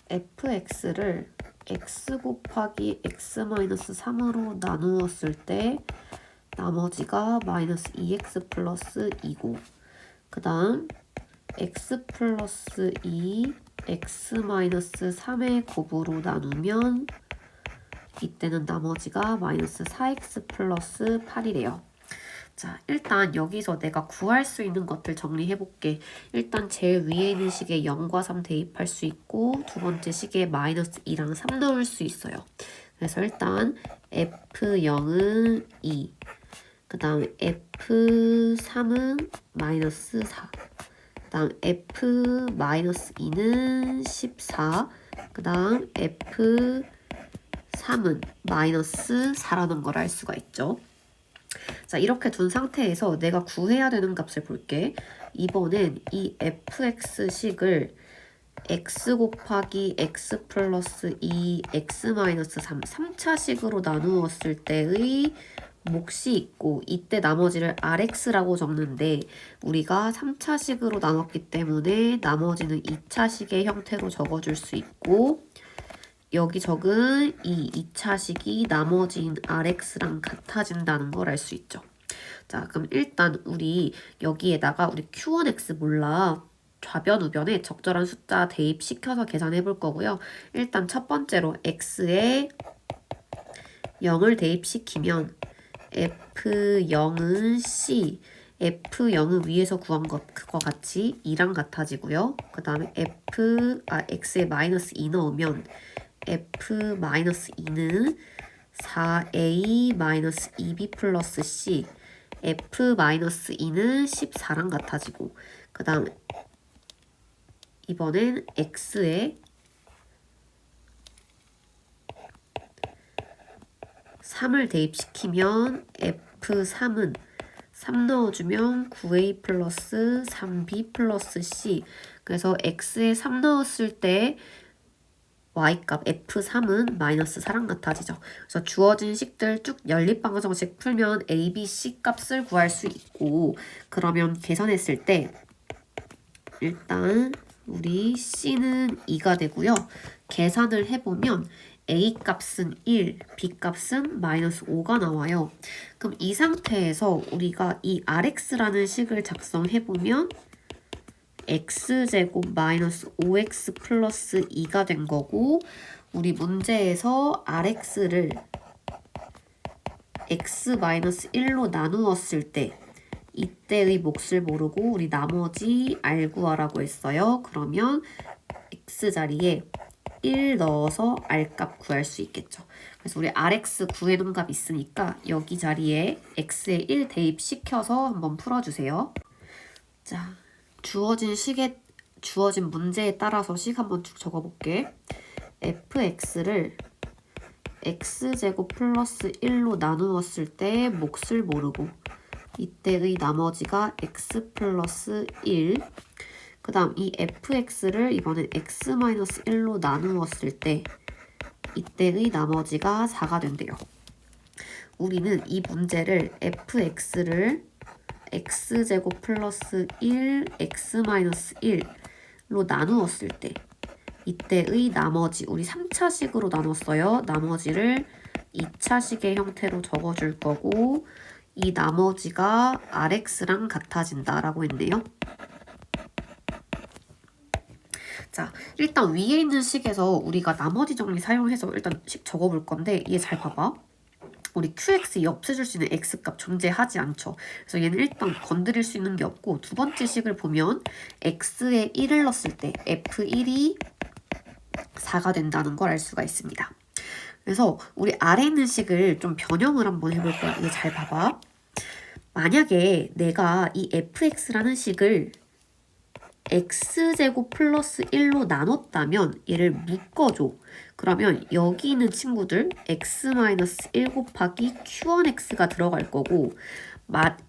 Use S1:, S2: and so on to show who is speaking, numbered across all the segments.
S1: fx를 x 곱하기 x-3으로 나누었을 때 나머지가 마이너스 2x 플러스 2고 그 다음 x 플러스 2 x 마이너스 3의 곱으로 나누면 이때는 나머지가 마이너스 4x 플러스 8이래요. 자, 일단 여기서 내가 구할 수 있는 것들 정리해 볼게. 일단 제일 위에 있는 식에 0과 3 대입할 수 있고 두 번째 식에 마이너스 2랑 3 넣을 수 있어요. 그래서 일단 f0은 2, 그 다음 f3은 마이너스 4, 그 다음 f-2는 14, 그 다음 f3은 마이너스 4라는 걸 알 수가 있죠. 자, 이렇게 둔 상태에서 내가 구해야 되는 값을 볼게. 이번엔 이 fx식을 x 곱하기 x 플러스 2 x 마이너스 3 3차식으로 나누었을 때의 몫이 있고 이때 나머지를 rx라고 적는데 우리가 3차식으로 나눴기 때문에 나머지는 2차식의 형태로 적어줄 수 있고 여기 적은 이 2차식이 나머지인 rx랑 같아진다는 걸 알 수 있죠. 자, 그럼 일단 우리 여기에다가 우리 q1x 몰라. 좌변, 우변에 적절한 숫자 대입시켜서 계산해 볼 거고요. 일단 첫 번째로 x에 0을 대입시키면 f0은 c, f0은 위에서 구한 그거 같이 2랑 같아지고요. 그 다음에 x에 마이너스 2 넣으면 f-2는 4a-2b 플러스 c, f-2는 14랑 같아지고 그 다음 이번엔 x에 3을 대입시키면 f3은 3 넣어주면 9a 플러스 3b 플러스 c 그래서 x에 3 넣었을 때 y값 f3은 마이너스 4랑 같아지죠. 그래서 주어진 식들 쭉 연립방정식 풀면 a, b, c 값을 구할 수 있고 그러면 계산했을 때 일단 우리 c는 2가 되고요. 계산을 해보면 a 값은 1, b 값은 마이너스 5가 나와요. 그럼 이 상태에서 우리가 이 rx라는 식을 작성해보면 x제곱 마이너스 5x 플러스 2가 된 거고 우리 문제에서 rx를 x 마이너스 1로 나누었을 때 이때의 몫을 모르고 우리 나머지 r 구하라고 했어요. 그러면 x 자리에 1 넣어서 r 값 구할 수 있겠죠. 그래서 우리 rx 구해놓은 값 있으니까 여기 자리에 x에 1 대입시켜서 한번 풀어주세요. 자, 주어진 문제에 따라서 식 한번 쭉 적어볼게. fx를 x제곱 플러스 1로 나누었을 때 몫을 모르고 이때의 나머지가 x 플러스 1. 그 다음 이 fx를 이번엔 x-1로 나누었을 때 이때의 나머지가 4가 된대요. 우리는 이 문제를 fx를 x제곱 플러스 1, x-1로 나누었을 때 이때의 나머지, 우리 3차식으로 나눴어요. 나머지를 2차식의 형태로 적어줄 거고 이 나머지가 rx랑 같아진다라고 했네요. 자, 일단 위에 있는 식에서 우리가 나머지 정리 사용해서 일단 식 적어볼 건데 얘 잘 봐봐. 우리 qx 없애줄 수 있는 x값 존재하지 않죠. 그래서 얘는 일단 건드릴 수 있는 게 없고 두 번째 식을 보면 x에 1을 넣었을 때 f1이 4가 된다는 걸 알 수가 있습니다. 그래서 우리 아래 있는 식을 좀 변형을 한번 해볼 거야. 얘 잘 봐봐. 만약에 내가 이 fx라는 식을 x제곱 플러스 1로 나눴다면 얘를 묶어줘. 그러면 여기 있는 친구들 x-1 곱하기 q1x가 들어갈 거고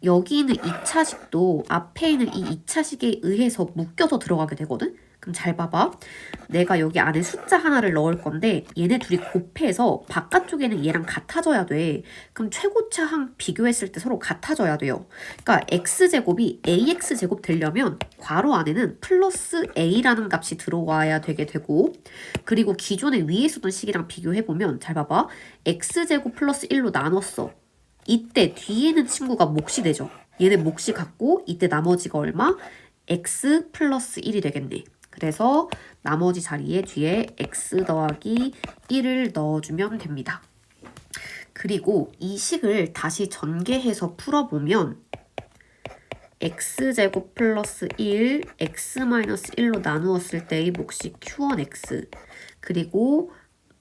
S1: 여기 있는 2차식도 앞에 있는 이 2차식에 의해서 묶여서 들어가게 되거든? 그럼 잘 봐봐. 내가 여기 안에 숫자 하나를 넣을 건데 얘네 둘이 곱해서 바깥쪽에는 얘랑 같아져야 돼. 그럼 최고차항 비교했을 때 서로 같아져야 돼요. 그러니까 x제곱이 ax제곱 되려면 괄호 안에는 플러스 a라는 값이 들어와야 되게 되고, 그리고 기존에 위에 쓰던 식이랑 비교해보면 잘 봐봐. x제곱 플러스 1로 나눴어. 이때 뒤에 있는 친구가 몫이 되죠. 얘네 몫이 같고 이때 나머지가 얼마? x 플러스 1이 되겠네. 그래서 나머지 자리에 뒤에 x 더하기 1을 넣어주면 됩니다. 그리고 이 식을 다시 전개해서 풀어보면 x제곱 플러스 1, x 마이너스 1로 나누었을 때의 몫이 q1x, 그리고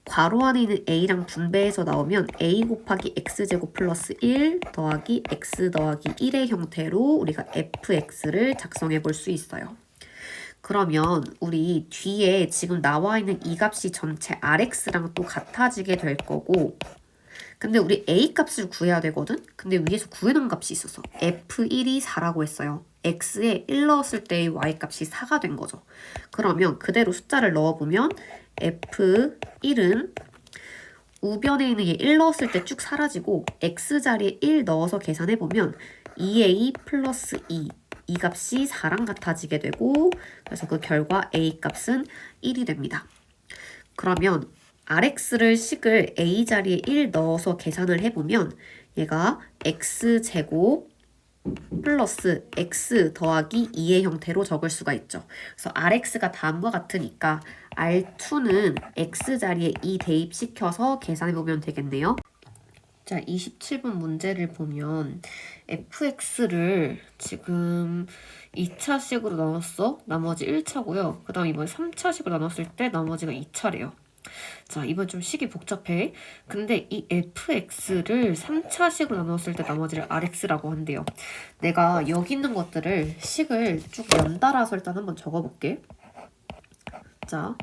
S1: 괄호 안에 있는 a랑 분배해서 나오면 a 곱하기 x제곱 플러스 1 더하기 x 더하기 1의 형태로 우리가 fx를 작성해 볼 수 있어요. 그러면 우리 뒤에 지금 나와 있는 이 값이 전체 rx랑 또 같아지게 될 거고, 근데 우리 a 값을 구해야 되거든? 근데 위에서 구해놓은 값이 있어서 f1이 4라고 했어요. x에 1 넣었을 때의 y 값이 4가 된 거죠. 그러면 그대로 숫자를 넣어보면 f1은 우변에 있는 얘 1 넣었을 때 쭉 사라지고 x 자리에 1 넣어서 계산해보면 2a 플러스 2, 이 값이 4랑 같아지게 되고, 그래서 그 결과 a 값은 1이 됩니다. 그러면 rx를 식을 a 자리에 1 넣어서 계산을 해보면 얘가 x제곱 플러스 x 더하기 2의 형태로 적을 수가 있죠. 그래서 rx가 다음과 같으니까 r2는 x 자리에 2 대입시켜서 계산해보면 되겠네요. 자, 27번 문제를 보면 fx를 지금 2차식으로 나눴어. 나머지 1차고요. 그 다음 이번에 3차식으로 나눴을 때 나머지가 2차래요. 자, 이번 좀 식이 복잡해. 근데 이 fx를 3차식으로 나눴을 때 나머지를 rx라고 한대요. 내가 여기 있는 것들을 식을 쭉 연달아서 일단 한번 적어볼게. 자,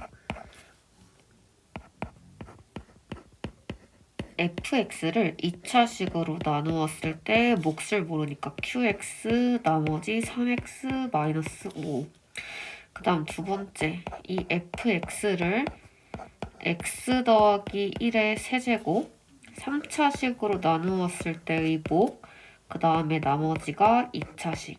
S1: fx를 2차식으로 나누었을 때 몫을 모르니까 qx 나머지 3x 마이너스 5. 그 다음 두 번째, 이 fx를 x 더하기 1의 세제곱 3차식으로 나누었을 때의 몫, 그 다음에 나머지가 2차식.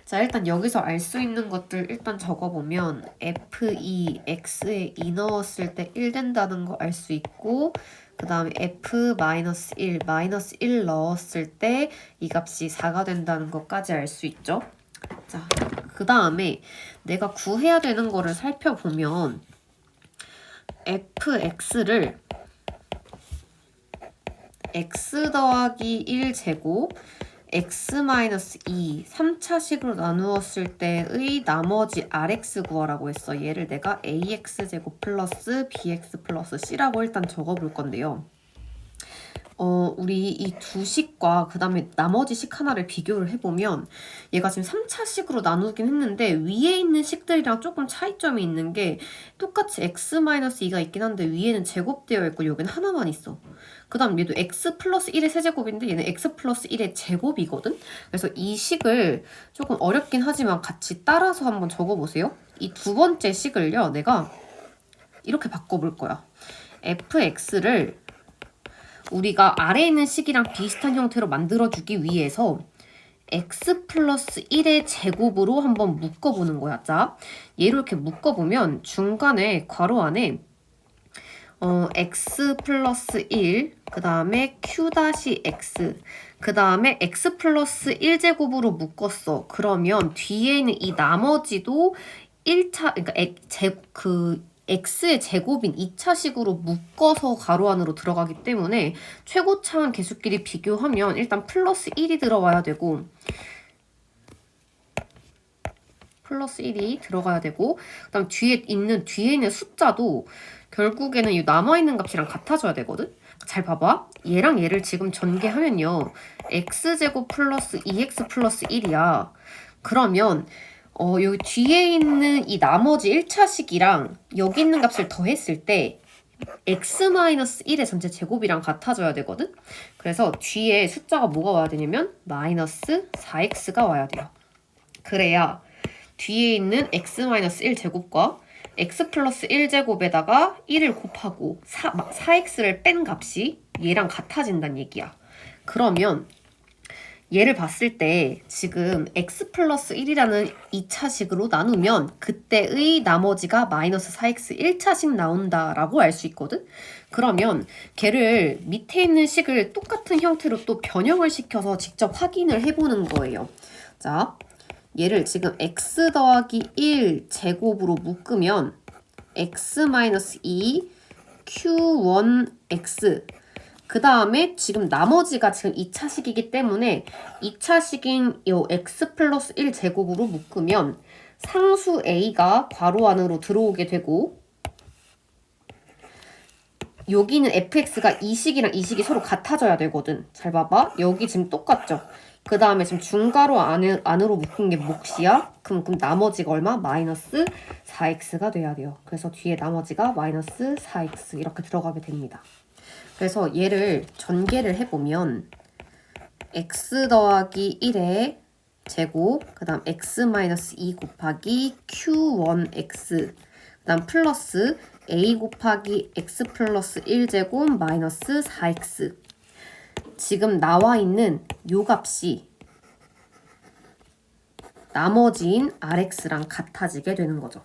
S1: 자, 일단 여기서 알 수 있는 것들 일단 적어보면 f2, x에 2 넣었을 때 1 된다는 거 알 수 있고, 그 다음에 f-1, 마이너스 1 넣었을 때 이 값이 4가 된다는 것까지 알 수 있죠. 자, 그 다음에 내가 구해야 되는 거를 살펴보면 fx를 x 더하기 1 제곱 x-2 3차식으로 나누었을 때의 나머지 rx 구하라고 했어. 얘를 내가 ax제곱 플러스 bx 플러스 c라고 일단 적어볼 건데요. 우리 이 두 식과 그 다음에 나머지 식 하나를 비교를 해보면 얘가 지금 3차식으로 나누긴 했는데 위에 있는 식들이랑 조금 차이점이 있는 게 똑같이 x-2가 있긴 한데 위에는 제곱되어 있고 여기는 하나만 있어. 그 다음 얘도 x 플러스 1의 세제곱인데 얘는 x 플러스 1의 제곱이거든? 그래서 이 식을 조금 어렵긴 하지만 같이 따라서 한번 적어보세요. 이 두 번째 식을요, 내가 이렇게 바꿔볼 거야. fx를 우리가 아래에 있는 식이랑 비슷한 형태로 만들어주기 위해서 x 플러스 1의 제곱으로 한번 묶어보는 거야. 자, 얘를 이렇게 묶어보면 중간에 괄호 안에 x 플러스 1, 그 다음에 q 다시 x, 그 다음에 x 플러스 1제곱으로 묶었어. 그러면 뒤에 있는 이 나머지도 1차, 그러니까 x의 제곱인 2차식으로 묶어서 가로 안으로 들어가기 때문에 최고차항 개수끼리 비교하면 일단 플러스 1이 들어와야 되고, 플러스 1이 들어가야 되고, 그 다음 뒤에 있는 숫자도 결국에는 이 남아있는 값이랑 같아져야 되거든? 잘 봐봐. 얘랑 얘를 지금 전개하면요. x제곱 플러스 2x 플러스 1이야. 그러면 여기 뒤에 있는 이 나머지 1차식이랑 여기 있는 값을 더했을 때 x-1의 전체 제곱이랑 같아져야 되거든? 그래서 뒤에 숫자가 뭐가 와야 되냐면 마이너스 4x가 와야 돼요. 그래야 뒤에 있는 x-1 제곱과 x 플러스 1제곱에다가 1을 곱하고 4x를 뺀 값이 얘랑 같아진다는 얘기야. 그러면 얘를 봤을 때 지금 x 플러스 1이라는 2차식으로 나누면 그때의 나머지가 마이너스 4x 1차식 나온다라고 알 수 있거든? 그러면 걔를 밑에 있는 식을 똑같은 형태로 또 변형을 시켜서 직접 확인을 해보는 거예요. 자, 얘를 지금 x 더하기 1 제곱으로 묶으면 x-2 q1x 그 다음에 지금 나머지가 지금 2차식이기 때문에 2차식인 요 x 플러스 1 제곱으로 묶으면 상수 a가 괄호 안으로 들어오게 되고 여기는 fx가 이 식이랑 이 식이 서로 같아져야 되거든. 잘 봐봐. 여기 지금 똑같죠? 그 다음에 지금 중괄호 안으로 묶은 게 몫이야? 그럼 나머지가 얼마? 마이너스 4x가 돼야 돼요. 그래서 뒤에 나머지가 마이너스 4x 이렇게 들어가게 됩니다. 그래서 얘를 전개를 해보면 x 더하기 1의 제곱, 그 다음 x-2 곱하기 q1x, 그 다음 플러스 a 곱하기 x 플러스 1제곱 마이너스 4x. 지금 나와 있는 요 값이 나머지인 rx랑 같아지게 되는 거죠.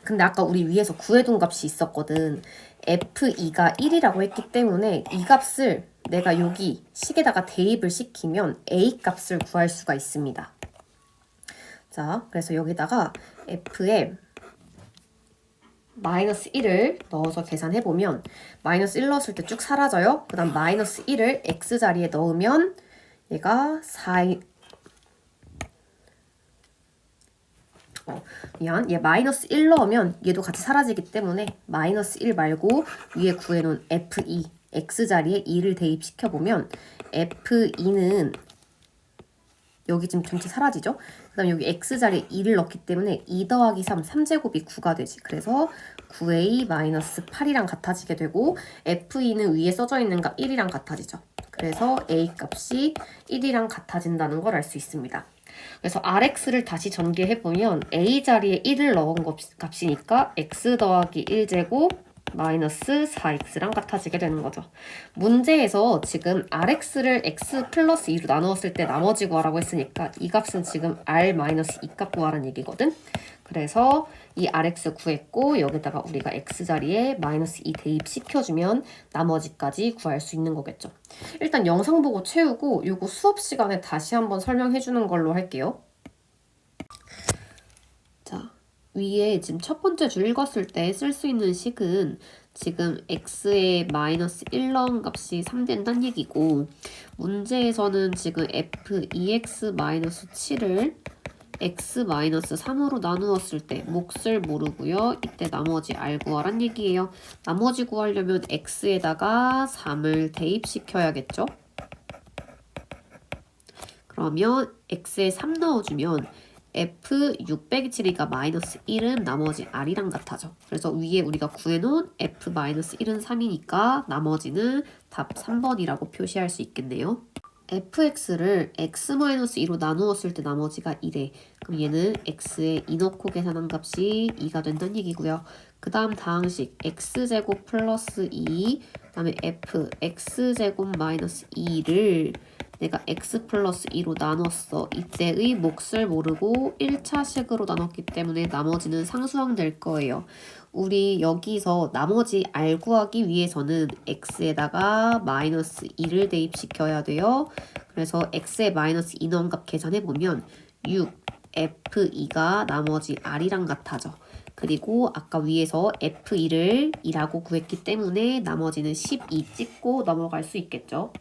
S1: 근데 아까 우리 위에서 구해둔 값이 있었거든. f2가 1이라고 했기 때문에 이 값을 내가 여기 식에다가 대입을 시키면 a 값을 구할 수가 있습니다. 자, 그래서 여기다가 f에 마이너스 1을 넣어서 계산해보면 마이너스 1 넣었을 때 쭉 사라져요. 그 다음 마이너스 1을 x자리에 넣으면 얘가 4, 미안, 얘 마이너스 1 넣으면 얘도 같이 사라지기 때문에 마이너스 1 말고 위에 구해놓은 f2, x자리에 2를 대입시켜보면 f2는 여기 지금 전체 사라지죠? 그 다음에 여기 x자리에 2를 넣기 때문에 2 더하기 3, 3제곱이 9가 되지. 그래서 9a 마이너스 8이랑 같아지게 되고 f2는 위에 써져 있는 값 1이랑 같아지죠. 그래서 a 값이 1이랑 같아진다는 걸 알 수 있습니다. 그래서 rx를 다시 전개해보면 a 자리에 1을 넣은 값이니까 x 더하기 1제곱 마이너스 4x랑 같아지게 되는 거죠. 문제에서 지금 rx를 x 플러스 2로 나누었을 때 나머지 구하라고 했으니까 이 값은 지금 r 마이너스 2 값 구하라는 얘기거든. 그래서 이 rx 구했고 여기다가 우리가 x자리에 마이너스 2 대입시켜주면 나머지까지 구할 수 있는 거겠죠. 일단 영상 보고 채우고 요거 수업 시간에 다시 한번 설명해주는 걸로 할게요. 자, 위에 지금 첫 번째 줄 읽었을 때 쓸 수 있는 식은 지금 x에 마이너스 1 넣은 값이 3 된다는 얘기고 문제에서는 지금 f2x 마이너스 7을 x-3으로 나누었을 때 몫을 모르고요. 이때 나머지 r 구하란 얘기예요. 나머지 구하려면 x에다가 3을 대입시켜야겠죠? 그러면 x에 3 넣어주면 f6 빼기 7이니까 마이너스 1은 나머지 r이랑 같아져. 그래서 위에 우리가 구해놓은 f-1은 3이니까 나머지는 답 3번이라고 표시할 수 있겠네요. fx를 x-2로 나누었을 때 나머지가 2래. 그럼 얘는 x에 2 넣고 계산한 값이 2가 된다는 얘기고요. 그 다음 다항식 x제곱 플러스 2, 그 다음에 f x제곱 마이너스 2를 내가 x 플러스 2로 나눴어. 이때의 몫을 모르고 1차식으로 나눴기 때문에 나머지는 상수항 될 거예요. 우리 여기서 나머지 r 구하기 위해서는 x에다가 마이너스 2를 대입시켜야 돼요. 그래서 x에 마이너스 2 넣은 값 계산해보면 6, f2가 나머지 r이랑 같아져. 그리고 아까 위에서 f2를 2라고 구했기 때문에 나머지는 12 찍고 넘어갈 수 있겠죠.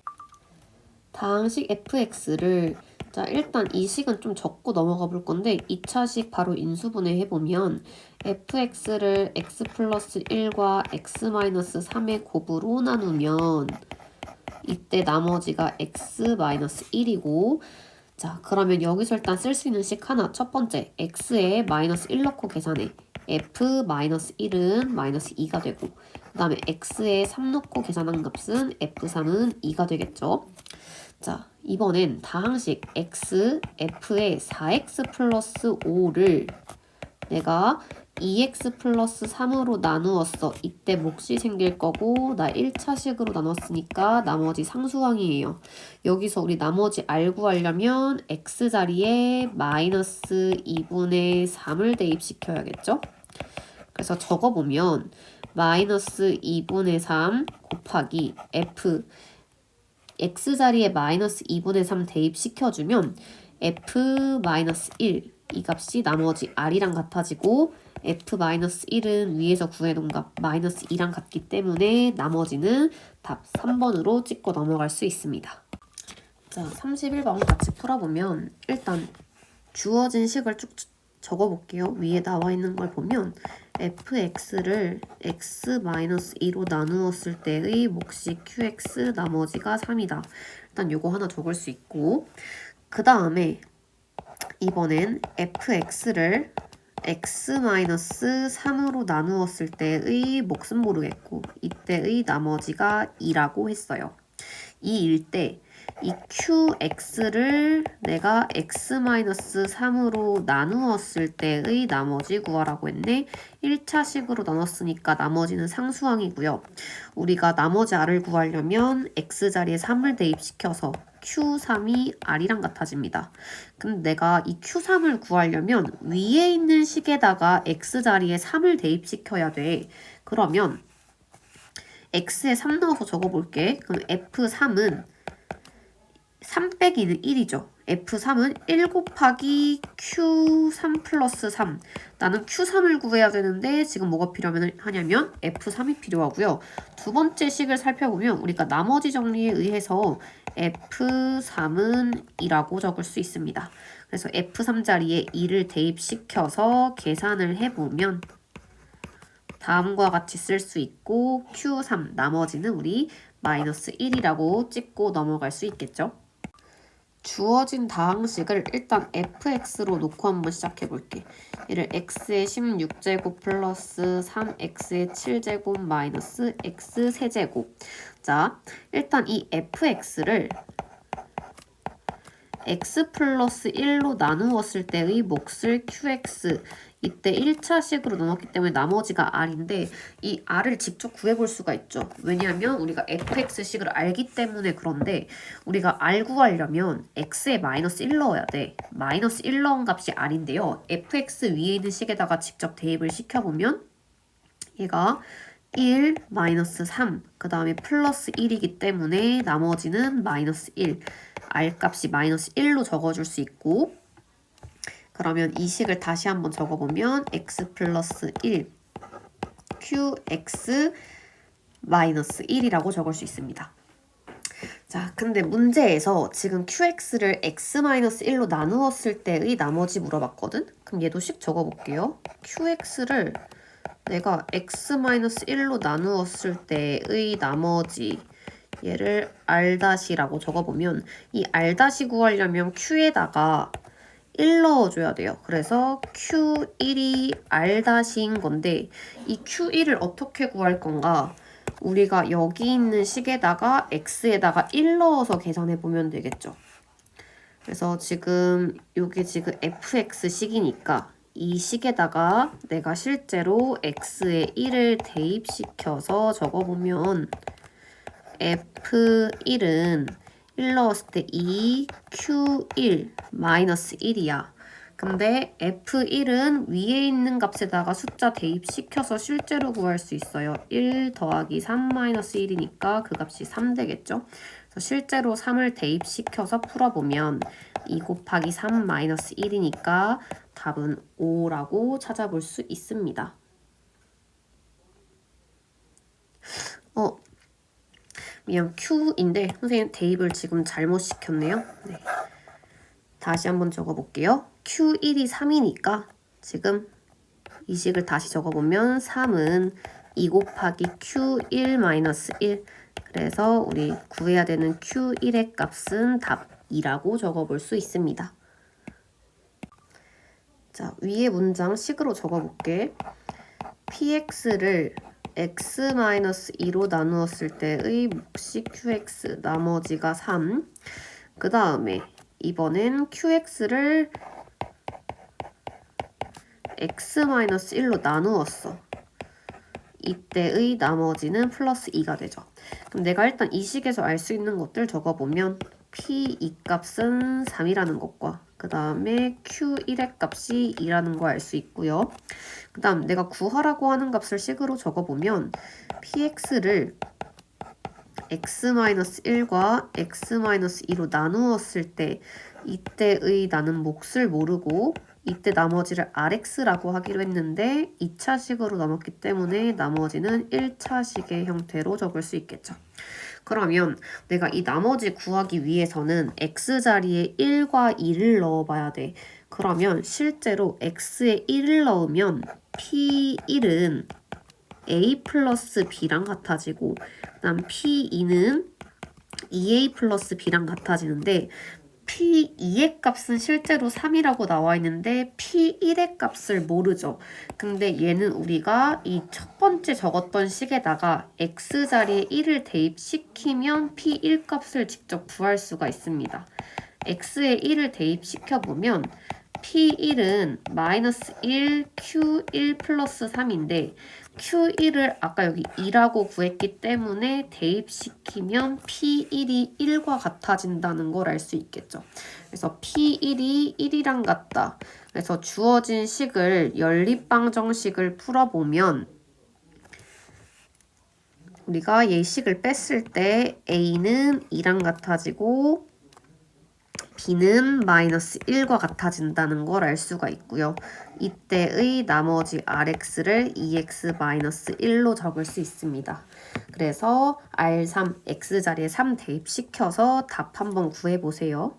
S1: 다항식 fx를 자 일단 이 식은 좀 적고 넘어가 볼 건데 2차식 바로 인수분해 해보면 fx를 x 플러스 1과 x 마이너스 3의 곱으로 나누면 이때 나머지가 x 마이너스 1이고 자 그러면 여기서 일단 쓸 수 있는 식 하나 첫 번째 x에 마이너스 1 넣고 계산해 f-1은 마이너스 2가 되고 그 다음에 x에 3 넣고 계산한 값은 f3은 2가 되겠죠. 자, 이번엔 다항식 x, f에 4x 플러스 5를 내가 2x 플러스 3으로 나누었어. 이때 몫이 생길 거고 나 1차식으로 나눴으니까 나머지 상수항이에요. 여기서 우리 나머지 r 구하려면 x자리에 마이너스 2분의 3을 대입시켜야겠죠? 그래서 적어보면 마이너스 2분의 3 곱하기 f x자리에 마이너스 2분의 3 대입시켜주면 f-1 이 값이 나머지 r이랑 같아지고 f-1은 위에서 구해놓은 값 마이너스 2랑 같기 때문에 나머지는 답 3번으로 찍고 넘어갈 수 있습니다. 자, 31번 같이 풀어보면 일단 주어진 식을 쭉 적어볼게요. 위에 나와 있는 걸 보면 fx를 x-2로 나누었을 때의 몫이 qx 나머지가 3이다. 일단 요거 하나 적을 수 있고 그 다음에 이번엔 fx를 x-3으로 나누었을 때의 몫은 모르겠고 이때의 나머지가 2라고 했어요. 2일 때 이 qx를 내가 x-3으로 나누었을 때의 나머지 구하라고 했네. 1차식으로 나눴으니까 나머지는 상수항이고요. 우리가 나머지 r을 구하려면 x자리에 3을 대입시켜서 q3이 r이랑 같아집니다. 근데 내가 이 q3을 구하려면 위에 있는 식에다가 x자리에 3을 대입시켜야 돼. 그러면 x에 3 넣어서 적어볼게. 그럼 f3은 3 빼기는 1이죠. f3은 1 곱하기 q3 플러스 3. 나는 q3을 구해야 되는데 지금 뭐가 필요하냐면 f3이 필요하고요. 두 번째 식을 살펴보면 우리가 나머지 정리에 의해서 f3은 2라고 적을 수 있습니다. 그래서 f3 자리에 2를 대입시켜서 계산을 해보면 다음과 같이 쓸 수 있고 q3 나머지는 우리 마이너스 1이라고 찍고 넘어갈 수 있겠죠. 주어진 다항식을 일단 fx로 놓고 한번 시작해 볼게. 얘를 x의 16제곱 플러스 3x의 7제곱 마이너스 x 세제곱. 자, 일단 이 fx를 x 플러스 1로 나누었을 때의 몫을 qx 이때 1차식으로 나눴기 때문에 나머지가 r인데 이 r을 직접 구해볼 수가 있죠. 왜냐하면 우리가 fx식을 알기 때문에 그런데 우리가 r 구하려면 x에 마이너스 1 넣어야 돼. 마이너스 1 넣은 값이 r인데요. fx 위에 있는 식에다가 직접 대입을 시켜보면 얘가 1, 마이너스 3, 그 다음에 플러스 1이기 때문에 나머지는 마이너스 1. r 값이 마이너스 1로 적어줄 수 있고 그러면 이 식을 다시 한번 적어보면 x 플러스 1 qx 마이너스 1이라고 적을 수 있습니다. 자, 근데 문제에서 지금 qx를 x-1로 나누었을 때의 나머지 물어봤거든? 그럼 얘도 식 적어볼게요. qx를 내가 x-1로 나누었을 때의 나머지 얘를 r-라고 적어보면 이 r- 구하려면 q에다가 1 넣어줘야 돼요. 그래서 q1이 r-인 건데 이 q1을 어떻게 구할 건가? 우리가 여기 있는 식에다가 x에다가 1 넣어서 계산해보면 되겠죠. 그래서 지금 이게 지금 fx식이니까 이 식에다가 내가 실제로 x에 1을 대입시켜서 적어보면 f1은 1 넣었을 때 2, q1, 마이너스 1이야. 근데 f1은 위에 있는 값에다가 숫자 대입시켜서 실제로 구할 수 있어요. 1 더하기 3 마이너스 1이니까 그 값이 3 되겠죠. 그래서 실제로 3을 대입시켜서 풀어보면 2 곱하기 3 마이너스 1이니까 답은 5라고 찾아볼 수 있습니다. 미안, Q인데 선생님 대입을 지금 잘못 시켰네요. 네. 다시 한번 적어볼게요. Q1이 3이니까 지금 이 식을 다시 적어보면 3은 2 곱하기 Q1 마이너스 1. 그래서 우리 구해야 되는 Q1의 값은 답 2라고 적어볼 수 있습니다. 자, 위에 문장 식으로 적어볼게. px를 x-2로 나누었을 때의 몫이 qx, 나머지가 3. 그 다음에 이번엔 qx를 x-1로 나누었어. 이때의 나머지는 플러스 2가 되죠. 그럼 내가 일단 이 식에서 알 수 있는 것들 적어보면 P2 값은 3이라는 것과 그 다음에 Q1의 값이 2라는 거 알 수 있고요. 그 다음 내가 구하라고 하는 값을 식으로 적어보면 PX를 x-1과 x-2로 나누었을 때 이때의 나는 몫을 모르고 이때 나머지를 rx라고 하기로 했는데 2차식으로 나눴기 때문에 나머지는 1차식의 형태로 적을 수 있겠죠. 그러면 내가 이 나머지 구하기 위해서는 x자리에 1과 2를 넣어봐야 돼. 그러면 실제로 x에 1을 넣으면 p1은 a 플러스 b랑 같아지고 그 다음 p2는 2a 플러스 b랑 같아지는데 P2의 값은 실제로 3이라고 나와 있는데 P1의 값을 모르죠. 근데 얘는 우리가 이 첫 번째 적었던 식에다가 X자리에 1을 대입시키면 P1 값을 직접 구할 수가 있습니다. X에 1을 대입시켜보면 P1은 마이너스 1, Q1 플러스 3인데 Q1을 아까 여기 2라고 구했기 때문에 대입시키면 P1이 1과 같아진다는 걸 알 수 있겠죠. 그래서 P1이 1이랑 같다. 그래서 주어진 식을 연립방정식을 풀어보면 우리가 얘 식을 뺐을 때 A는 2랑 같아지고 b는 마이너스 1과 같아진다는 걸 알 수가 있고요. 이때의 나머지 rx를 2x 마이너스 1로 적을 수 있습니다. 그래서 r3, x자리에 3 대입시켜서 답 한번 구해보세요.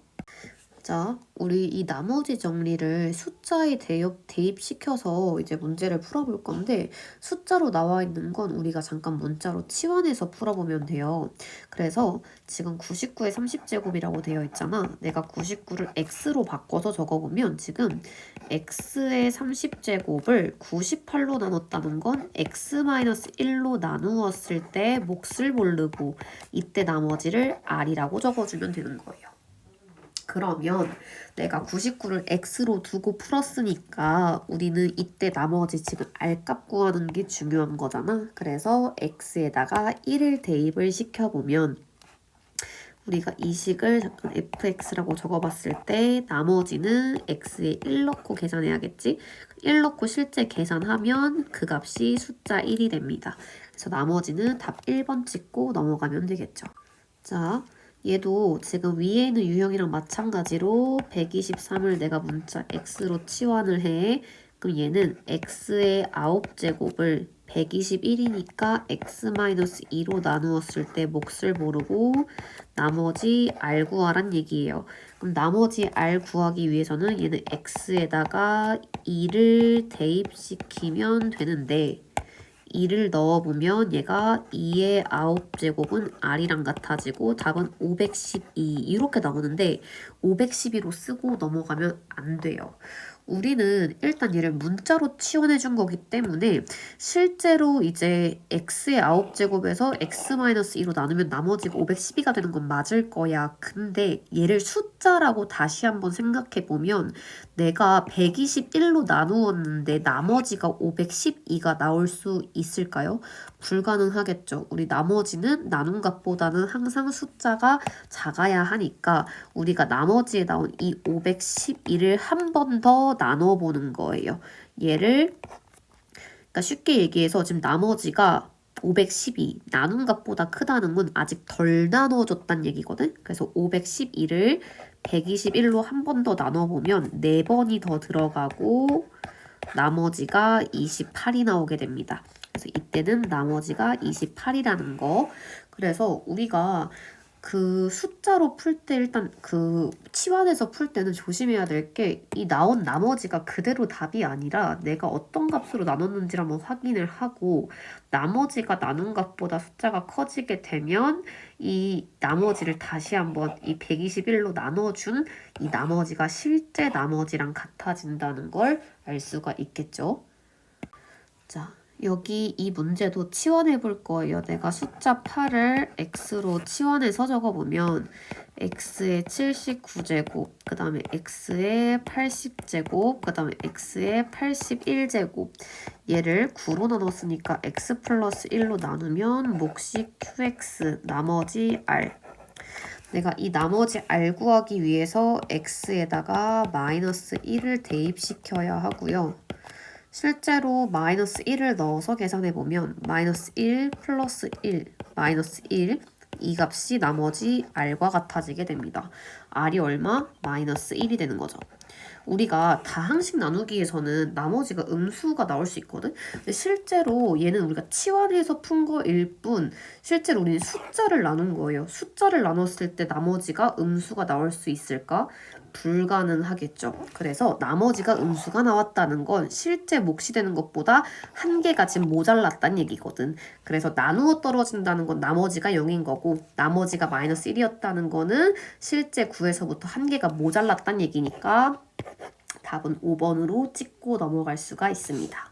S1: 자, 우리 이 나머지 정리를 숫자에 대입시켜서 이제 문제를 풀어볼 건데 숫자로 나와 있는 건 우리가 잠깐 문자로 치환해서 풀어보면 돼요. 그래서 지금 99의 30제곱이라고 되어 있잖아. 내가 99를 x로 바꿔서 적어보면 지금 x의 30제곱을 98로 나눴다는 건 x-1로 나누었을 때 몫을 모르고 이때 나머지를 r이라고 적어주면 되는 거예요. 그러면 내가 99를 x로 두고 풀었으니까 우리는 이때 나머지 지금 r값 구하는 게 중요한 거잖아. 그래서 x에다가 1을 대입을 시켜보면 우리가 이 식을 잠깐 fx라고 적어봤을 때 나머지는 x에 1 넣고 계산해야겠지? 1 넣고 실제 계산하면 그 값이 숫자 1이 됩니다. 그래서 나머지는 답 1번 찍고 넘어가면 되겠죠. 자, 얘도 지금 위에 있는 유형이랑 마찬가지로 123을 내가 문자 x로 치환을 해. 그럼 얘는 x의 9제곱을 121이니까 x-2로 나누었을 때 몫을 모르고 나머지 r 구하란 얘기예요. 그럼 나머지 r 구하기 위해서는 얘는 x에다가 2를 대입시키면 되는데 2를 넣어보면 얘가 2의 9제곱은 r이랑 같아지고 답은 512 이렇게 나오는데 512로 쓰고 넘어가면 안 돼요. 우리는 일단 얘를 문자로 치환해 준 거기 때문에 실제로 이제 x의 9제곱에서 x-2로 나누면 나머지가 512가 되는 건 맞을 거야. 근데 얘를 숫자라고 다시 한번 생각해 보면 내가 121로 나누었는데 나머지가 512가 나올 수 있을까요? 불가능하겠죠. 우리 나머지는 나눈 값보다는 항상 숫자가 작아야 하니까 우리가 나머지에 나온 이 512를 한 번 더 나눠보는 거예요. 얘를 그러니까 쉽게 얘기해서 지금 나머지가 512 나눈 값보다 크다는 건 아직 덜 나눠줬단 얘기거든. 그래서 512를 121로 한 번 더 나눠보면 4번이 더 들어가고 나머지가 28이 나오게 됩니다. 그래서 이때는 나머지가 28이라는 거. 그래서 우리가 그 숫자로 풀 때 일단 그 치환해서 풀 때는 조심해야 될 게 이 나온 나머지가 그대로 답이 아니라 내가 어떤 값으로 나눴는지를 한번 확인을 하고 나머지가 나눈 값보다 숫자가 커지게 되면 이 나머지를 다시 한번 이 121로 나눠준 이 나머지가 실제 나머지랑 같아진다는 걸 알 수가 있겠죠. 자, 여기 이 문제도 치환해 볼 거예요. 내가 숫자 8을 x로 치환해서 적어보면 x의 79제곱, 그 다음에 x의 80제곱, 그 다음에 x의 81제곱 얘를 9로 나눴으니까 x 플러스 1로 나누면 몫이 qx, 나머지 r. 내가 이 나머지 r 구하기 위해서 x에다가 마이너스 1을 대입시켜야 하고요. 실제로 마이너스 1을 넣어서 계산해보면 마이너스 1 플러스 1 마이너스 1 이 값이 나머지 r과 같아지게 됩니다. r이 얼마? 마이너스 1이 되는 거죠. 우리가 다항식 나누기에서는 나머지가 음수가 나올 수 있거든. 근데 실제로 얘는 우리가 치환해서 푼 거일 뿐 실제로 우리는 숫자를 나눈 거예요. 숫자를 나눴을 때 나머지가 음수가 나올 수 있을까? 불가능하겠죠. 그래서 나머지가 음수가 나왔다는 건 실제 몫이 되는 것보다 한 개가 지금 모자랐다는 얘기거든. 그래서 나누어 떨어진다는 건 나머지가 0인 거고 나머지가 마이너스 1이었다는 거는 실제 9에서부터 한 개가 모자랐다는 얘기니까 답은 5번으로 찍고 넘어갈 수가 있습니다.